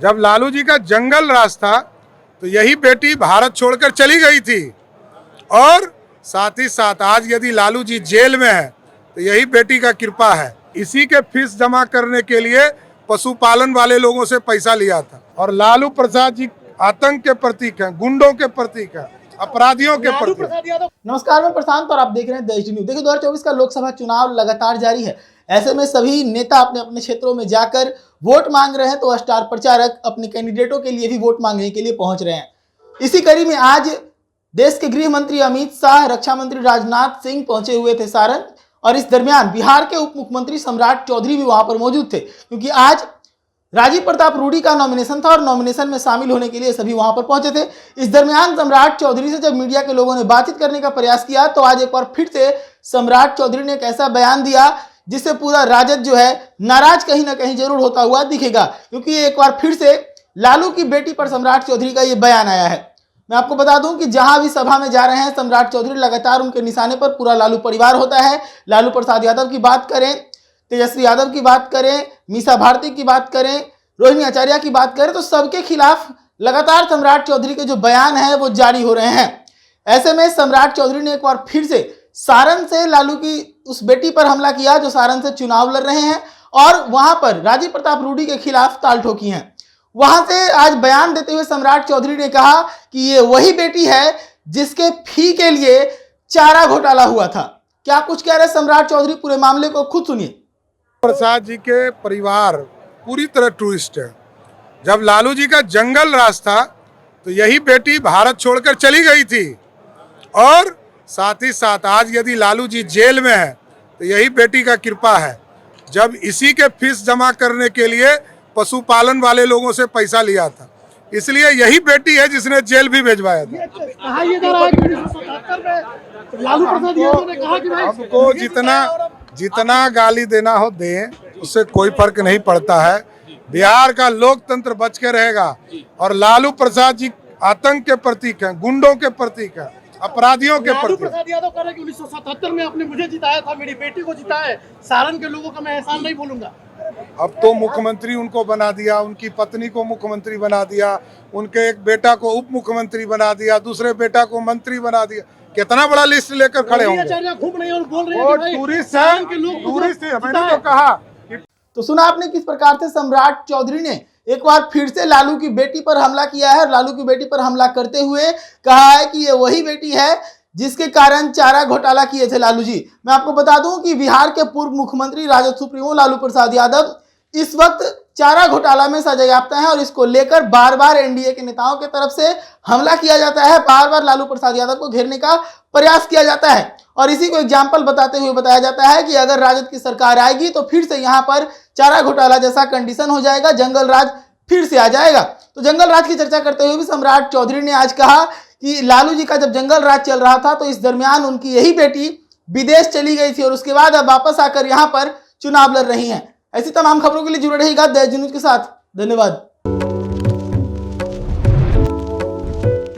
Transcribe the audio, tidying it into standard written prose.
जब लालू जी का जंगल राज था तो यही बेटी भारत छोड़कर चली गई थी, और साथ ही साथ आज यदि लालू जी जेल में है तो यही बेटी का कृपा है। इसी के फीस जमा करने के लिए पशुपालन वाले लोगों से पैसा लिया था। और लालू प्रसाद जी आतंक के प्रतीक हैं, गुंडों के प्रतीक हैं, अपराधियों के प्रतीक। नमस्कार, मैं प्रशांत और आप देख रहे हैं देश न्यूज। देखिए, 2024 का लोकसभा चुनाव लगातार जारी है। ऐसे में सभी नेता अपने अपने क्षेत्रों में जाकर वोट मांग रहे हैं, तो स्टार प्रचारक अपने कैंडिडेटों के लिए भी वोट मांगने के लिए पहुंच रहे हैं। इसी कड़ी में आज देश के गृह मंत्री अमित शाह, रक्षा मंत्री राजनाथ सिंह पहुंचे हुए थे सारण, और इस दरमियान बिहार के उप मुख्यमंत्री सम्राट चौधरी भी वहां पर मौजूद थे, क्योंकि आज राजीव प्रताप रूडी का नॉमिनेशन था और नॉमिनेशन में शामिल होने के लिए सभी वहां पर पहुंचे थे। इस दरमियान सम्राट चौधरी से जब मीडिया के लोगों ने बातचीत करने का प्रयास किया, तो आज एक बार फिर से सम्राट चौधरी ने एक ऐसा बयान दिया जिससे पूरा राजद जो है नाराज कहीं ना कहीं जरूर होता हुआ दिखेगा, क्योंकि एक बार फिर से लालू की बेटी पर सम्राट चौधरी का ये बयान आया है। मैं आपको बता दूं कि जहां भी सभा में जा रहे हैं सम्राट चौधरी, लगातार उनके निशाने पर पूरा लालू परिवार होता है। लालू प्रसाद यादव की बात करें, तेजस्वी यादव की बात करें, मीसा भारती की बात करें, रोहिणी आचार्य की बात करें, तो सबके खिलाफ लगातार सम्राट चौधरी के जो बयान है वो जारी हो रहे हैं। ऐसे में सम्राट चौधरी ने एक बार फिर से सारण से लालू की उस बेटी पर हमला किया जो सारण से चुनाव लड़ रहे हैं, और वहां पर राजीव प्रताप रूडी के खिलाफ ताल ठोकी हैं। वहां से आज बयान देते हुए सम्राट चौधरी ने कहा कि ये वही बेटी है जिसके फी के लिए चारा घोटाला हुआ था। क्या कुछ कह रहे सम्राट चौधरी, पूरे मामले को खुद सुनिए। प्रसाद जी के परिवार पूरी तरह टूरिस्ट है। जब लालू जी का जंगल राज था तो यही बेटी भारत छोड़कर चली गई थी, और साथ ही साथ आज यदि लालू जी जेल में है तो यही बेटी का कृपा है। जब इसी के फीस जमा करने के लिए पशुपालन वाले लोगों से पैसा लिया था, इसलिए यही बेटी है जिसने जेल भी भेजवाया था। हमको जितना गाली देना हो दें, उससे कोई फर्क नहीं पड़ता है। बिहार का लोकतंत्र बच के रहेगा, और लालू प्रसाद जी आतंक के प्रतीक हैं, गुंडों के प्रतीक हैं, अपराधियों के प्रतीक। लालू प्रसाद यादव कह रहे हैं कि 1977 में आपने मुझे जिताया था, मेरी बेटी को जिताया है, सारण के लोगों का मैं एहसान नहीं भूलूंगा। अब तो मुख्यमंत्री उनको बना दिया, उनकी पत्नी को मुख्यमंत्री बना दिया, उनके एक बेटा को उप मुख्यमंत्री बना दिया, दूसरे बेटा को मंत्री बना दिया। कितना बड़ा लिस्ट लेकर खड़े होंगे। घूम रहे हैं और बोल रहे हैं कि भाई टूरिस्ट है, टूरिस्ट है, मैंने तो कहा। तो सुना आपने किस प्रकार से सम्राट चौधरी ने एक बार फिर से लालू की बेटी पर हमला किया है, और लालू की बेटी पर हमला करते हुए कहा है कि ये वही बेटी है जिसके कारण चारा घोटाला किए थे लालू जी। मैं आपको बता दूं कि बिहार के पूर्व मुख्यमंत्री राजद सुप्रीमो लालू प्रसाद यादव इस वक्त चारा घोटाला में सजायाफ्ता है, और इसको लेकर बार बार एनडीए के नेताओं की तरफ से हमला किया जाता है, बार बार लालू प्रसाद यादव को घेरने का प्रयास किया जाता है। और इसी को एग्जाम्पल बताते हुए बताया जाता है कि अगर राजद की सरकार आएगी तो फिर से यहाँ पर चारा घोटाला जैसा कंडीशन हो जाएगा, जंगल राज फिर से आ जाएगा। तो जंगल राज की चर्चा करते हुए भी सम्राट चौधरी ने आज कहा कि लालू जी का जब जंगल राज चल रहा था तो इस दरमियान उनकी यही बेटी विदेश चली गई थी, और उसके बाद अब वापस आकर यहाँ पर चुनाव लड़ रही हैं। ऐसी तमाम खबरों के लिए जुड़े रहिएगा देश न्यूज के साथ। धन्यवाद।